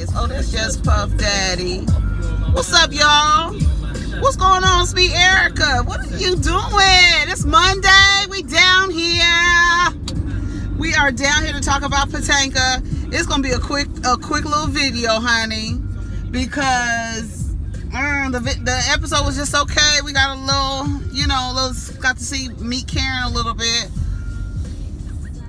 is. Oh, that's just Puff Daddy. What's up, y'all? What's going on, sweet Erica? What are you doing? It's Monday. We down here. We are down here to talk about Potomac. It's gonna be a quick little video, honey, because the episode was just okay. We got a little, got to meet Karen a little bit.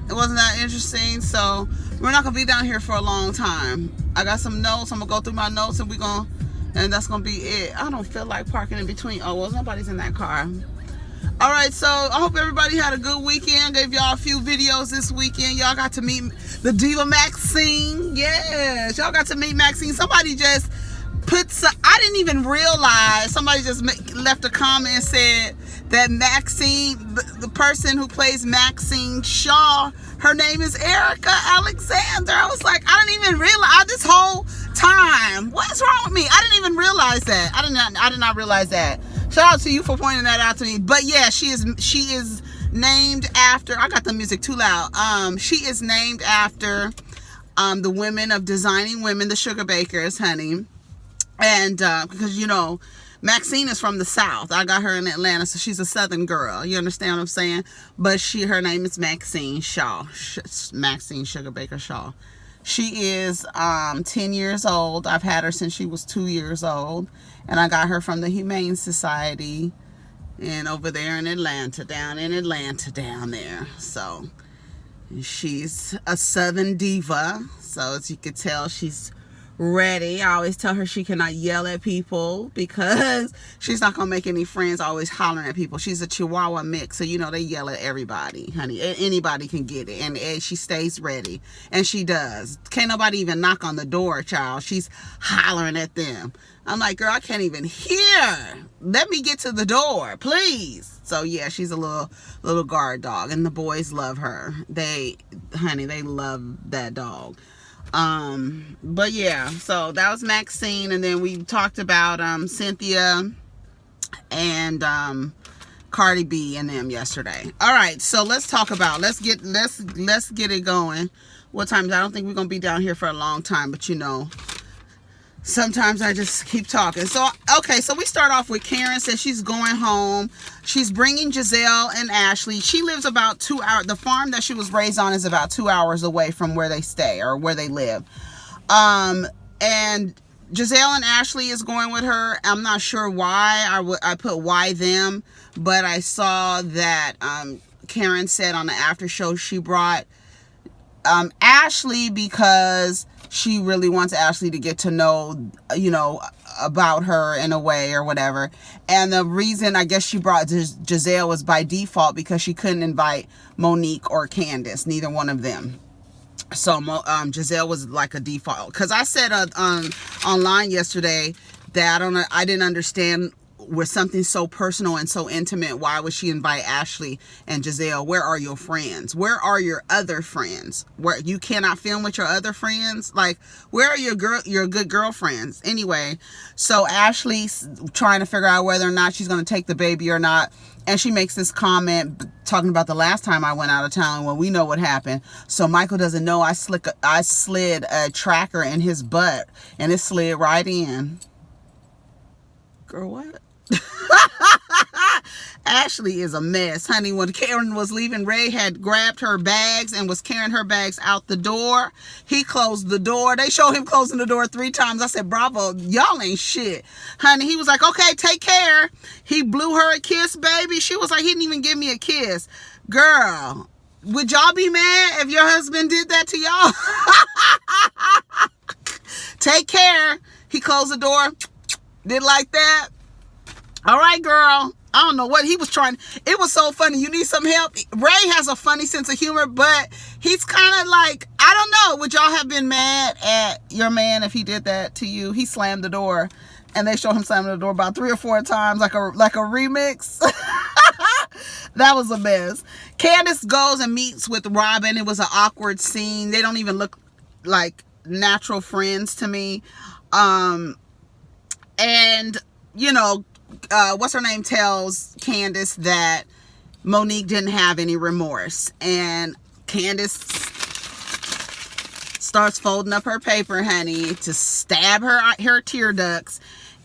It wasn't that interesting, so we're not gonna be down here for a long time. I got some notes. I'm gonna go through my notes, and that's gonna be it. I don't feel like parking in between. Oh well, nobody's in that car. All right, so I hope everybody had a good weekend. Gave y'all a few videos this weekend. Y'all got to meet the diva Maxine. Yes, y'all got to meet Maxine. Somebody just I didn't even realize. Somebody just left a comment and said that Maxine, the person who plays Maxine Shaw, her name is Erica Alexander. I was like, I didn't even realize this whole time. What's wrong with me? I didn't even realize that. I did not realize that. Shout out to you for pointing that out to me. But yeah, she is named after. I got the music too loud. She is named after the women of Designing Women, the Sugar Bakers, honey. And because Maxine is from the South. I got her in Atlanta, so she's a Southern girl. You understand what I'm saying? But her name is Maxine Shaw. Maxine Sugar Baker Shaw. She is 10 years old. I've had her since she was 2 years old. And I got her from the Humane Society. And over there in Atlanta, down there. So she's a Southern diva. So as you can tell, she's ready. I always tell her she cannot yell at people because she's not gonna make any friends always hollering at people. She's a Chihuahua mix, so they yell at everybody, honey. Anybody can get it, and she stays ready, and she does. Can't nobody even knock on the door, child. She's hollering at them. I'm like, girl, I can't even hear. Let me get to the door, please. So yeah, she's a little guard dog, and the boys love her. They love that dog. But yeah, so that was Maxine, and then we talked about Cynthia and Cardi B and them yesterday. All right, so let's get it going. What time? I don't think we're gonna be down here for a long time, but sometimes I just keep talking. So, okay, so we start off with Karen says she's going home. She's bringing Gizelle and Ashley. She lives about 2 hours. The farm that she was raised on is about 2 hours away from where they stay or where they live. And Gizelle and Ashley is going with her. I'm not sure why. I put why them, but I saw that Karen said on the after show she brought Ashley because she really wants Ashley to get to know, about her in a way or whatever. And the reason I guess she brought Gizelle was by default because she couldn't invite Monique or Candace, neither one of them. So Gizelle was like a default. Because I said online yesterday that I didn't understand with something so personal and so intimate, why would she invite Ashley and Gizelle? Where are your friends? Where are your other friends? Where you cannot film with your other friends? Like, where are your good girlfriends? Anyway, so Ashley's trying to figure out whether or not she's going to take the baby or not. And she makes this comment talking about the last time I went out of town when we know what happened. So Michael doesn't know I slid a tracker in his butt and it slid right in. Girl, what? Ashley is a mess, honey. When Karen was leaving, Ray had grabbed her bags and was carrying her bags out the door. He closed the door. They showed him closing the door 3 times. I said, bravo, y'all ain't shit, honey. He was like, okay, take care. He blew her a kiss, baby. She was like, he didn't even give me a kiss. Girl, would y'all be mad if your husband did that to y'all? Take care. He closed the door, did like that. All right, girl. I don't know what he was trying. It was so funny. You need some help? Ray has a funny sense of humor, but he's kind of like, I don't know. Would y'all have been mad at your man if he did that to you? He slammed the door, and they showed him slamming the door about 3 or 4 times, like a remix. That was a mess. Candace goes and meets with Robyn. It was an awkward scene. They don't even look like natural friends to me. And what's her name tells Candace that Monique didn't have any remorse, and Candace starts folding up her paper, honey, to stab her tear ducts.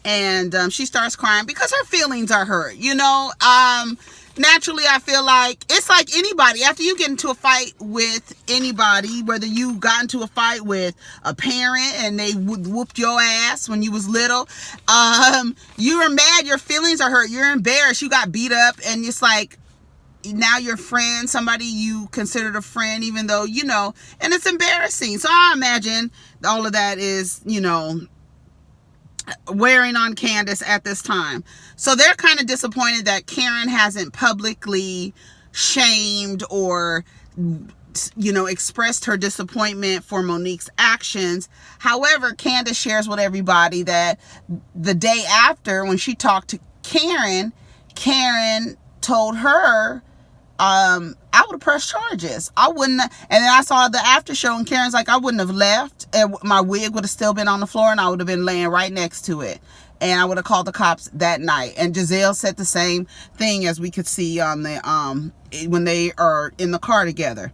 And she starts crying because her feelings are hurt, you know. Naturally, I feel like it's like anybody. After you get into a fight with anybody, whether you got into a fight with a parent and they whooped your ass when you was little, you are mad, your feelings are hurt, you're embarrassed, you got beat up, and it's like, now your friend, somebody you considered a friend, even though, you know, and it's embarrassing. So I imagine all of that is, you know, wearing on Candace at this time. So they're kind of disappointed that Karen hasn't publicly shamed or, you know, expressed her disappointment for Monique's actions. However, Candace shares with everybody that the day after, when she talked to Karen told her, I would have pressed charges. I wouldn't. And then I saw the after show and Karen's like, I wouldn't have left. And my wig would have still been on the floor and I would have been laying right next to it. And I would have called the cops that night. And Gizelle said the same thing, as we could see on the, when they are in the car together.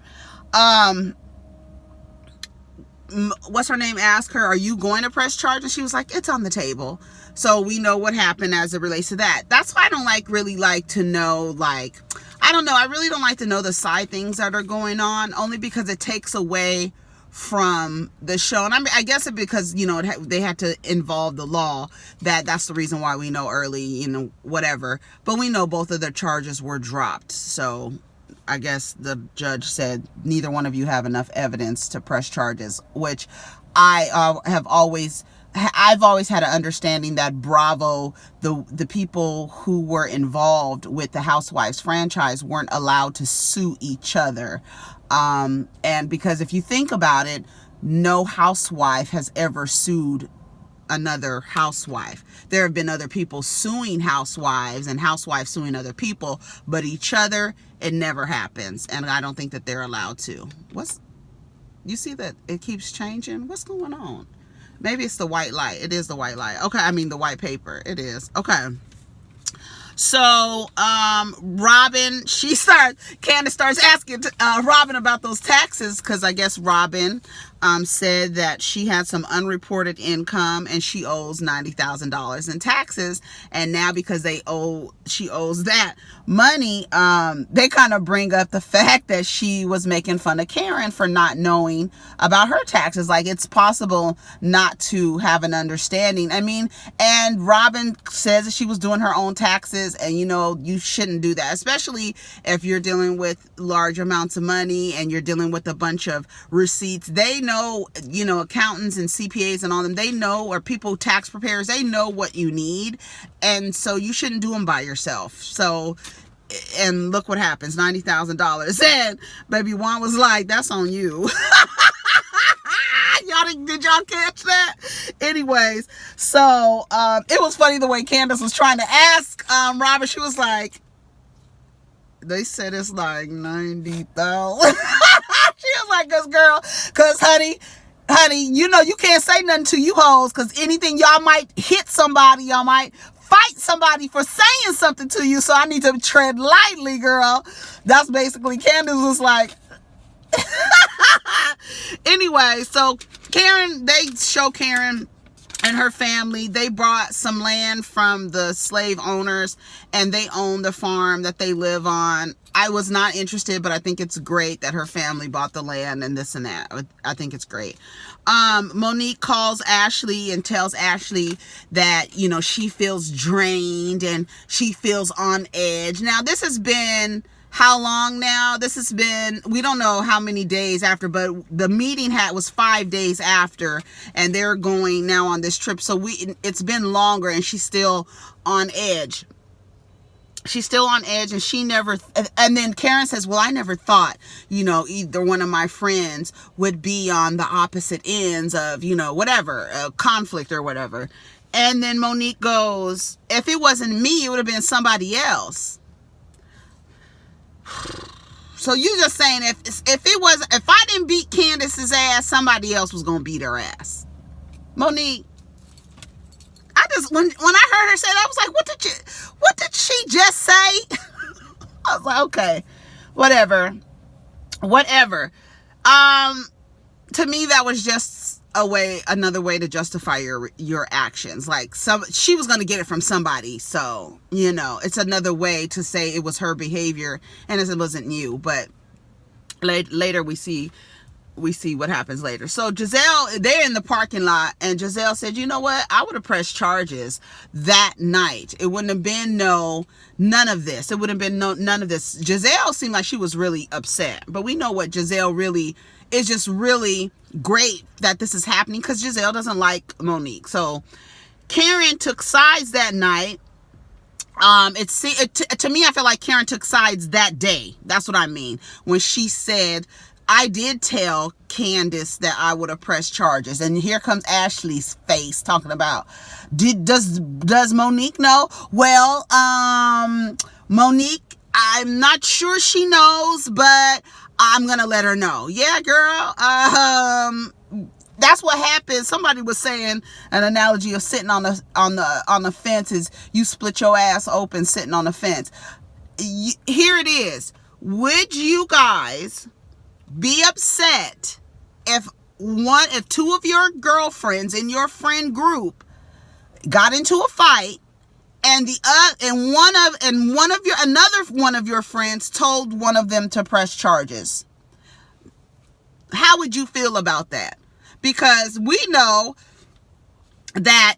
What's her name asked her, are you going to press charges? She was like, it's on the table. So we know what happened as it relates to that. That's why I don't really like to know, like, I don't know. I really don't like to know the side things that are going on, only because it takes away from the show. And I guess it because, you know, they had to involve the law. That's the reason why we know early, you know, whatever. But we know both of their charges were dropped. So I guess the judge said neither one of you have enough evidence to press charges, which I've always had an understanding that Bravo, the people who were involved with the Housewives franchise, weren't allowed to sue each other. And because if you think about it, no housewife has ever sued another housewife. There have been other people suing housewives and housewives suing other people, but each other, it never happens. And I don't think that they're allowed to. You see that it keeps changing? What's going on? Maybe it's the white light. It is the white light. Okay, I mean the white paper. It is. Okay. So, Robyn, Candace starts asking Robyn about those taxes, because I guess Robyn said that she had some unreported income and she owes $90,000 in taxes. And now because she owes that money, they kind of bring up the fact that she was making fun of Karen for not knowing about her taxes. Like, it's possible not to have an understanding. I mean, and Robyn says that she was doing her own taxes, and you know, you shouldn't do that, especially if you're dealing with large amounts of money and you're dealing with a bunch of receipts. They know, you know, accountants and CPAs and all them, they know, or people, tax preparers, they know what you need. And so you shouldn't do them by yourself. So, and look what happens, $90,000. And baby Juan was like, that's on you. Did y'all catch that? Anyways, so it was funny the way Candace was trying to ask Robyn. She was like, they said it's like 90,000. She was like, cause honey, you know, you can't say nothing to you hoes, cause anything, y'all might hit somebody, y'all might fight somebody for saying something to you, so I need to tread lightly, girl. That's basically, Candace was like, anyway, so they show Karen and her family. They brought some land from the slave owners and they own the farm that they live on. I was not interested, but I think it's great that her family bought the land and this and that. I think it's great. Monique calls Ashley and tells Ashley that, you know, she feels drained and she feels on edge. Now, this has been how long now? This has been, we don't know how many days after, but the meeting was 5 days after, and they're going now on this trip. So it's been longer, and she's still on edge. She's still on edge, and she never, and then Karen says, well, I never thought, you know, either one of my friends would be on the opposite ends of, you know, whatever, conflict or whatever. And then Monique goes, if it wasn't me, it would have been somebody else. So you just saying if I didn't beat Candace's ass, somebody else was gonna beat her ass. Monique, I just when I heard her say that, I was like, what did she just say? I was like, okay, whatever. to me, that was just another way to justify your actions. Like, she was going to get it from somebody. So, it's another way to say it was her behavior and it wasn't you. But later we see what happens later. So Gizelle, they're in the parking lot, and Gizelle said, you know what? I would have pressed charges that night. It wouldn't have been none of this. It wouldn't have been none of this. Gizelle seemed like she was really upset, but we know what Gizelle really is, just really great that this is happening because Gizelle doesn't like Monique. So Karen took sides that night. To me, I feel like Karen took sides that day. That's what I mean. When she said, I did tell Candace that I would have pressed charges. And here comes Ashley's face talking about, does Monique know? Well, Monique, I'm not sure she knows, but I'm going to let her know. Yeah, girl. That's what happens. Somebody was saying an analogy of sitting on the fence is you split your ass open sitting on the fence. Here it is. Would you guys be upset if two of your girlfriends in your friend group got into a fight and another one of your friends told one of them to press charges? How would you feel about that? Because we know that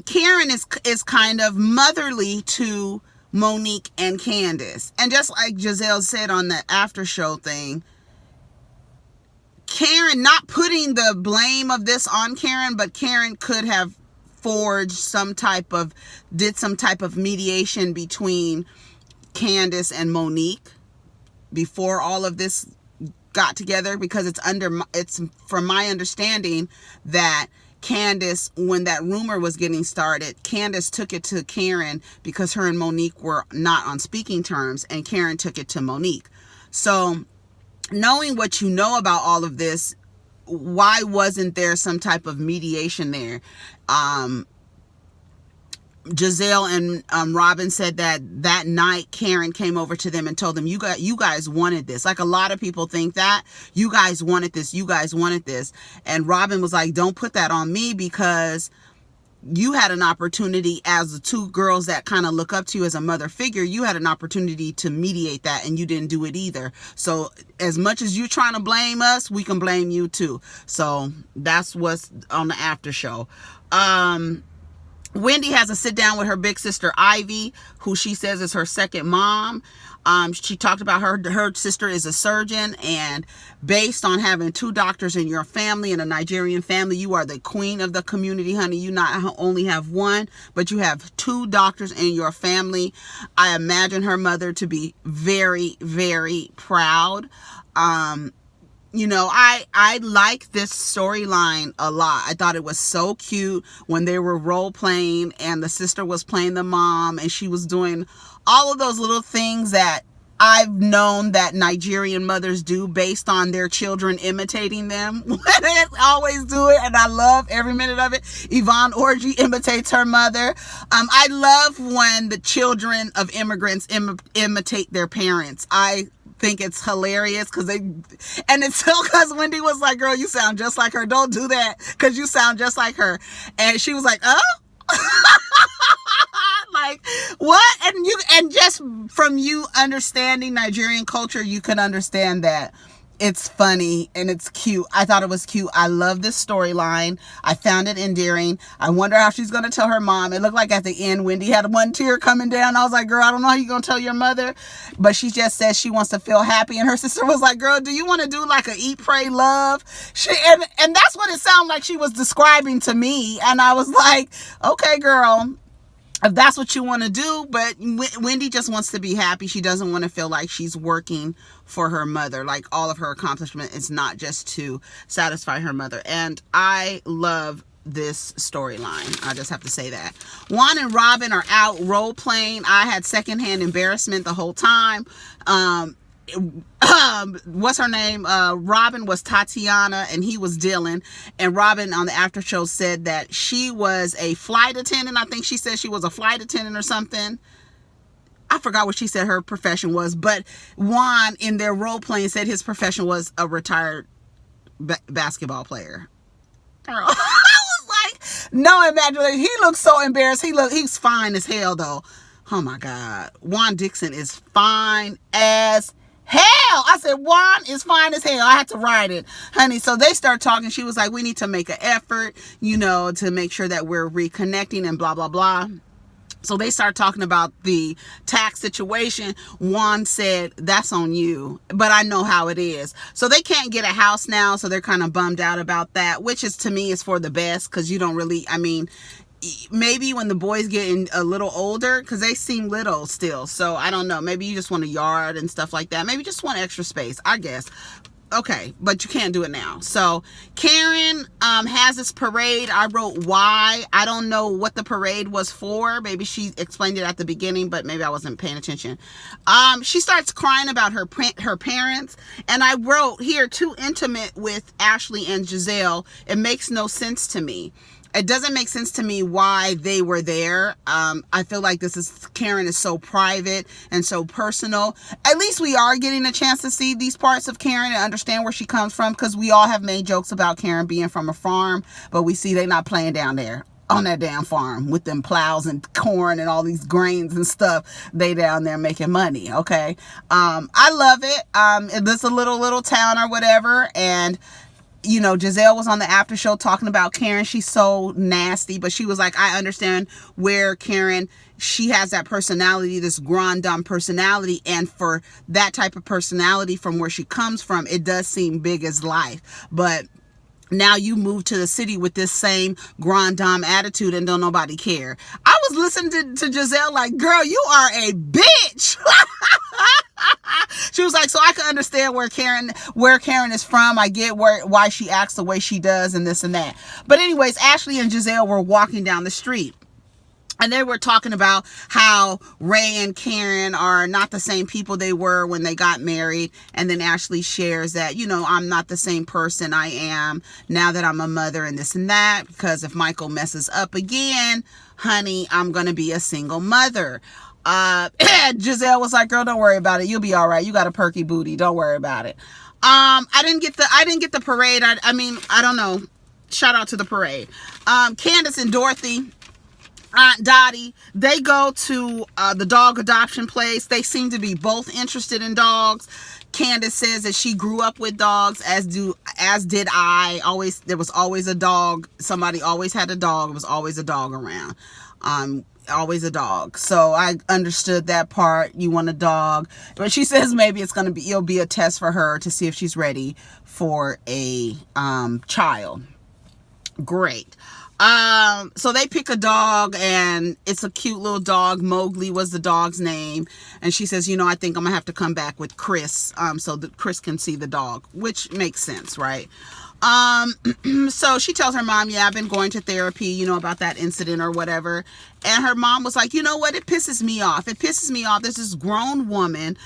Karen is kind of motherly to Monique and Candace. And just like Gizelle said on the after show thing, Karen, not putting the blame of this on Karen, but Karen could have forged did some type of mediation between Candace and Monique before all of this got together, because it's from my understanding that Candace, when that rumor was getting started, Candace took it to Karen because her and Monique were not on speaking terms, and Karen took it to Monique. So knowing what you know about all of this, why wasn't there some type of mediation there? Gizelle and Robyn said that night Karen came over to them and told them, you guys wanted this. Like, a lot of people think that you guys wanted this. And Robyn was like, don't put that on me, because you had an opportunity, as the two girls that kind of look up to you as a mother figure, you had an opportunity to mediate that, and you didn't do it either. So as much as you're trying to blame us, we can blame you too. So that's what's on the after show. Wendy has a sit down with her big sister Ivy, who she says is her second mom. She talked about her sister is a surgeon, and based on having two doctors in your family, in a Nigerian family, you are the queen of the community, honey. You not only have one, but you have two doctors in your family. I imagine her mother to be very, very proud. I like this storyline a lot. I thought it was so cute when they were role playing and the sister was playing the mom, and she was doing all of those little things that I've known that Nigerian mothers do based on their children imitating them. They always do it, and I love every minute of it. Yvonne Orji imitates her mother. I love when the children of immigrants imitate their parents. I think it's hilarious because Wendy was like, girl, you sound just like her. Don't do that because you sound just like her. And she was like, oh? Like, what? And just from you understanding Nigerian culture, you can understand that it's funny and it's cute. I thought it was cute. I love this storyline. I found it endearing. I wonder how she's going to tell her mom. It looked like at the end, Wendy had one tear coming down. I was like, girl, I don't know how you're going to tell your mother. But she just says she wants to feel happy. And her sister was like, girl, do you want to do like a eat, pray, love? And that's what it sounded like she was describing to me. And I was like, okay, girl, if that's what you want to do. But Wendy just wants to be happy. She doesn't want to feel like she's working for her mother. Like, all of her accomplishment is not just to satisfy her mother. And I love this storyline. I just have to say that. Juan and Robyn are out role playing. I had secondhand embarrassment the whole time. What's her name? Robyn was Tatiana and he was Dylan. And Robyn on the after show said that she was a flight attendant. I think she said she was a flight attendant or something. I forgot what she said her profession was, but Juan in their role playing said his profession was a retired basketball player. Girl, I was like, no imagination. He looks so embarrassed. He's fine as hell though. Oh my God. Juan Dixon is fine as hell. I said, Juan is fine as hell. I had to write it, honey. So they start talking. She was like, we need to make an effort, to make sure that we're reconnecting and blah, blah, blah. So they start talking about the tax situation. Juan said, that's on you, but I know how it is. So they can't get a house now. So they're kind of bummed out about that, which is, to me, is for the best. Cause you don't really, maybe when the boys get a little older, because they seem little still. So I don't know. Maybe you just want a yard and stuff like that. Maybe just want extra space, I guess. Okay, but you can't do it now. So Karen has this parade. I wrote why. I don't know what the parade was for. Maybe she explained it at the beginning, but maybe I wasn't paying attention. She starts crying about her parents. And I wrote here, too intimate with Ashley and Gizelle. It makes no sense to me. It doesn't make sense to me why they were there. I feel like Karen is so private and so personal. At least we are getting a chance to see these parts of Karen and understand where she comes from, because we all have made jokes about Karen being from a farm, but we see they're not playing down there on that damn farm with them plows and corn and all these grains and stuff. They down there making money, okay? I love it. It's a little town or whatever, and Gizelle was on the after show talking about Karen. She's so nasty, but she was like, I understand where Karen, she has that personality, this Grande Dame personality. And for that type of personality from where she comes from, it does seem big as life. But now you move to the city with this same Grande Dame attitude and don't nobody care. I was listening to Gizelle like, girl, you are a bitch. She was like, so I can understand where Karen is from. I get why she acts the way she does and this and that. But anyways, Ashley and Gizelle were walking down the street. And they were talking about how Ray and Karen are not the same people they were when they got married. And then Ashley shares that, I'm not the same person I am now that I'm a mother and this and that. Because if Michael messes up again, honey, I'm going to be a single mother. Gizelle was like, girl, don't worry about it. You'll be all right. You got a perky booty. Don't worry about it. I didn't get the parade. I don't know. Shout out to the parade. Candace and Dorothy, Aunt Dottie, they go to the dog adoption place. They seem to be both interested in dogs. Candace says that she grew up with dogs, as did I. There was always a dog. Somebody always had a dog. There was always a dog around. Always a dog. So I understood that part. You want a dog. But she says maybe it'll be a test for her to see if she's ready for a child. Great. So they pick a dog, and it's a cute little dog. Mowgli was the dog's name. And she says, I think I'm gonna have to come back with Chris, so that Chris can see the dog, which makes sense, right? So she tells her mom, yeah, I've been going to therapy, about that incident or whatever. And her mom was like, you know what? It pisses me off. There's this grown woman,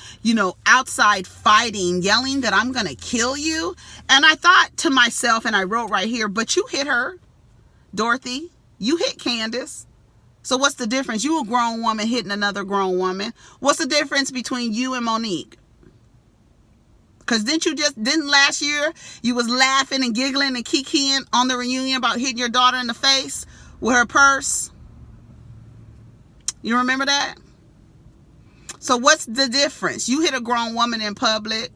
outside fighting, yelling that I'm going to kill you. And I thought to myself, and I wrote right here, but you hit her, Dorothy. You hit Candace. So what's the difference? You a grown woman hitting another grown woman. What's the difference between you and Monique? Because didn't last year you was laughing and giggling and kikiing on the reunion about hitting your daughter in the face with her purse? You remember that? So what's the difference? You hit a grown woman in public.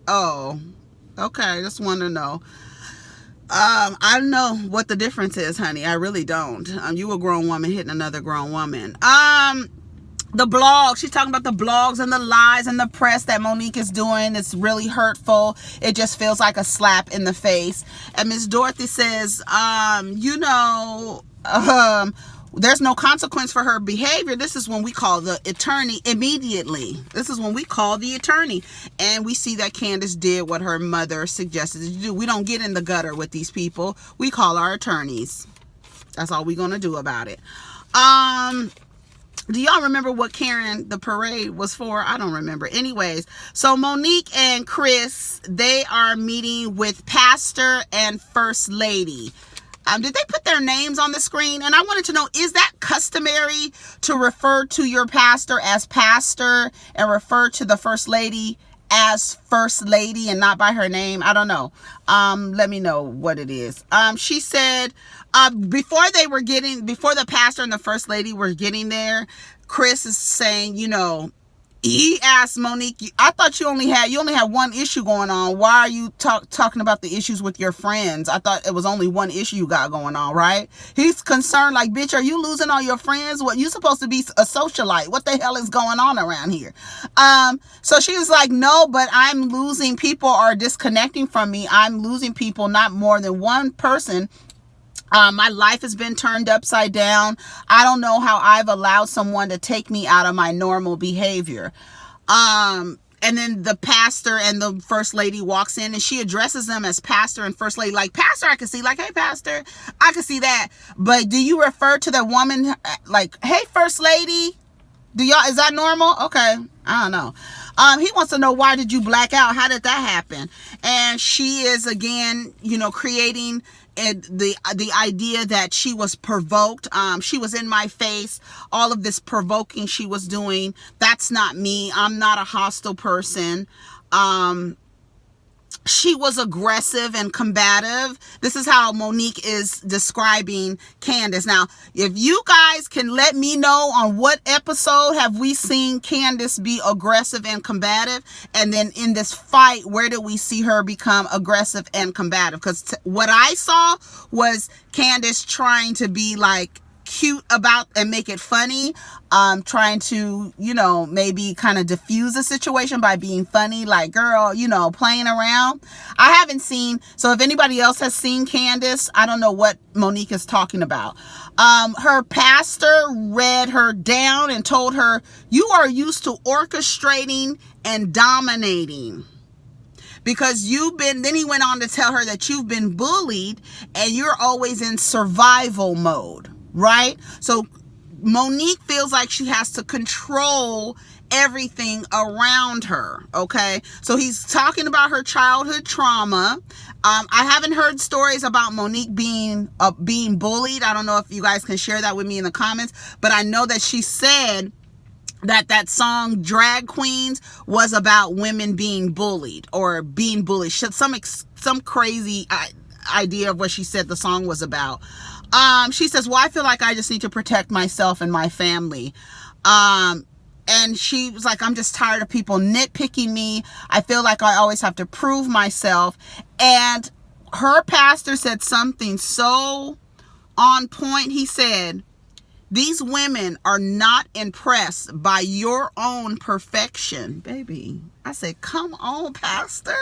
Oh, okay. Just want to know. I don't know what the difference is, honey. I really don't. You a grown woman hitting another grown woman. The blog, she's talking about the blogs and the lies and the press that Monique is doing. It's really hurtful. It just feels like a slap in the face. And Miss Dorothy says, there's no consequence for her behavior. This is when we call the attorney immediately. And we see that Candace did what her mother suggested to do. We don't get in the gutter with these people. We call our attorneys. That's all we're going to do about it. Do y'all remember what the parade was for? I don't remember. Anyways, so Monique and Chris, they are meeting with Pastor and First Lady. Did they put their names on the screen? And I wanted to know, is that customary to refer to your pastor as pastor and refer to the First Lady as First Lady and not by her name. I don't know. Let me know what it is. She said, before the pastor and the First Lady were getting there, Chris is saying, he asked Monique, I thought you only had one issue going on. Why are you talking about the issues with your friends? I thought it was only one issue you got going on, right? He's concerned, like, bitch, are you losing all your friends? What, you supposed to be a socialite? What the hell is going on around here? So she was like, no, but I'm losing, people are disconnecting from me. I'm losing people, not more than one person. My life has been turned upside down. I don't know how I've allowed someone to take me out of my normal behavior. And then the pastor and the First Lady walks in and she addresses them as pastor and First Lady. Like, pastor, I can see. Like, hey, pastor, I can see that. But do you refer to the woman like, hey, First Lady? Is that normal? Okay. I don't know. He wants to know, why did you black out? How did that happen? And she is, again, creating the idea that she was provoked. She was in my face. All of this provoking she was doing. That's not me. I'm not a hostile person. She was aggressive and combative. This is how Monique is describing Candace. Now, if you guys can let me know on what episode have we seen Candace be aggressive and combative, and then in this fight, where did we see her become aggressive and combative? Because what I saw was Candace trying to be like cute about and make it funny, trying to, maybe kind of diffuse the situation by being funny, like, girl, playing around. I haven't seen, so if anybody else has seen Candace, I don't know what Monique is talking about. Her pastor read her down and told her, you are used to orchestrating and dominating. Because then he went on to tell her that you've been bullied and you're always in survival mode. Right? So Monique feels like she has to control everything around her. Okay? So he's talking about her childhood trauma. I haven't heard stories about Monique being bullied. I don't know if you guys can share that with me in the comments, but I know that she said that song Drag Queens was about women being bullied or being bullied. Some crazy idea of what she said the song was about. She says, well, I feel like I just need to protect myself and my family. And she was like, I'm just tired of people nitpicking me. I feel like I always have to prove myself. And her pastor said something so on point. He said, these women are not impressed by your own perfection. Baby, I said, come on, pastor.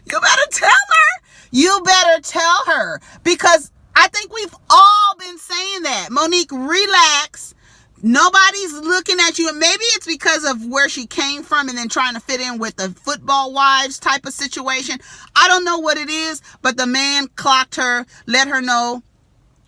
You better tell her. You better tell her. Because I think we've all been saying that. Monique, relax. Nobody's looking at you. And maybe it's because of where she came from and then trying to fit in with the football wives type of situation. I don't know what it is, but the man clocked her, let her know,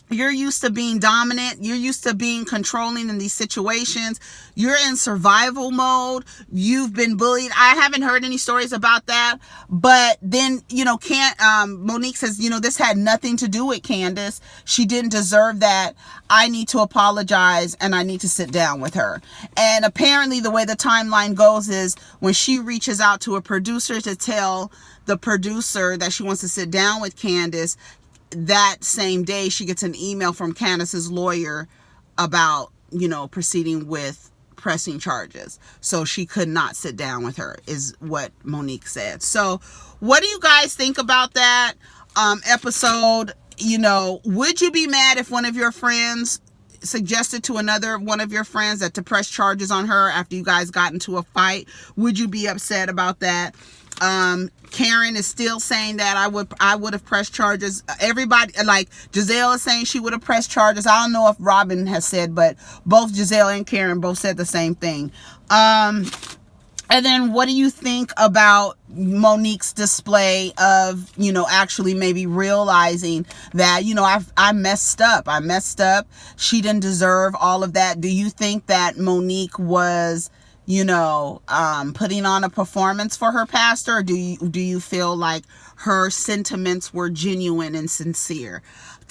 you're used to being dominant. You're used to being controlling in these situations. You're in survival mode. You've been bullied. I haven't heard any stories about that. But then, Monique says, this had nothing to do with Candace. She didn't deserve that. I need to apologize and I need to sit down with her. And apparently the way the timeline goes is when she reaches out to a producer to tell the producer that she wants to sit down with Candace, that same day she gets an email from Candace's lawyer about, proceeding with pressing charges. So she could not sit down with her, is what Monique said. So what do you guys think about that episode? Would you be mad if one of your friends suggested to another one of your friends that to press charges on her after you guys got into a fight? Would you be upset about that? Karen is still saying that I would have pressed charges. Everybody, like Gizelle is saying she would have pressed charges. I don't know if Robyn has said, but both Gizelle and Karen both said the same thing. And then what do you think about Monique's display of, actually maybe realizing that, I messed up. She didn't deserve all of that. Do you think that Monique was, putting on a performance for her pastor? Or do you feel like her sentiments were genuine and sincere?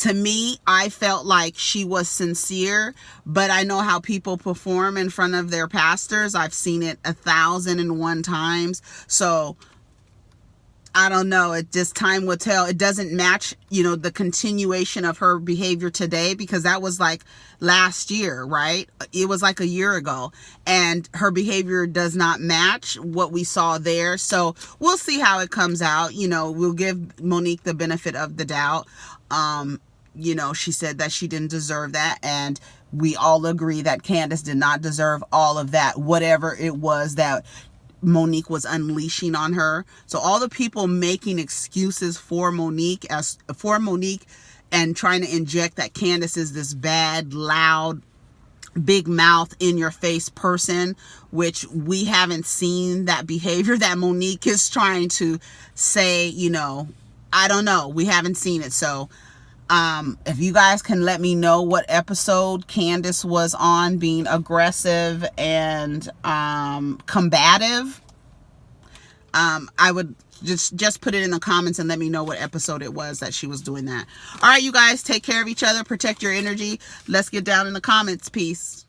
To me, I felt like she was sincere, but I know how people perform in front of their pastors. I've seen it 1,001 times. So I don't know. It just, time will tell. It doesn't match, you know, the continuation of her behavior today, because that was like last year, right? It was like a year ago, and her behavior does not match what we saw there. So we'll see how it comes out. You know, we'll give Monique the benefit of the doubt. You know, she said that she didn't deserve that, and we all agree that Candace did not deserve all of that, whatever it was that Monique was unleashing on her. So all the people making excuses for Monique and trying to inject that Candace is this bad, loud, big mouth, in your face person, which we haven't seen that behavior that Monique is trying to say. You know, I don't know, we haven't seen it. So if you guys can let me know what episode Candace was on, being aggressive and combative, I would just put it in the comments and let me know what episode it was that she was doing that. All right, you guys, take care of each other, protect your energy. Let's get down in the comments. Peace.